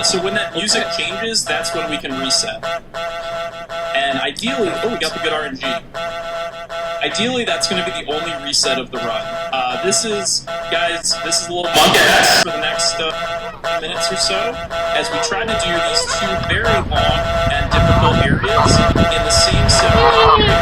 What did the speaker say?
So when that music changes, that's when we can reset. And ideally, oh, we got the good RNG. Ideally, that's going to be the only reset of the run. This is, guys, this is a little monk ass for the next minutes or so, as we try to do these two very long and difficult areas in the same simple area.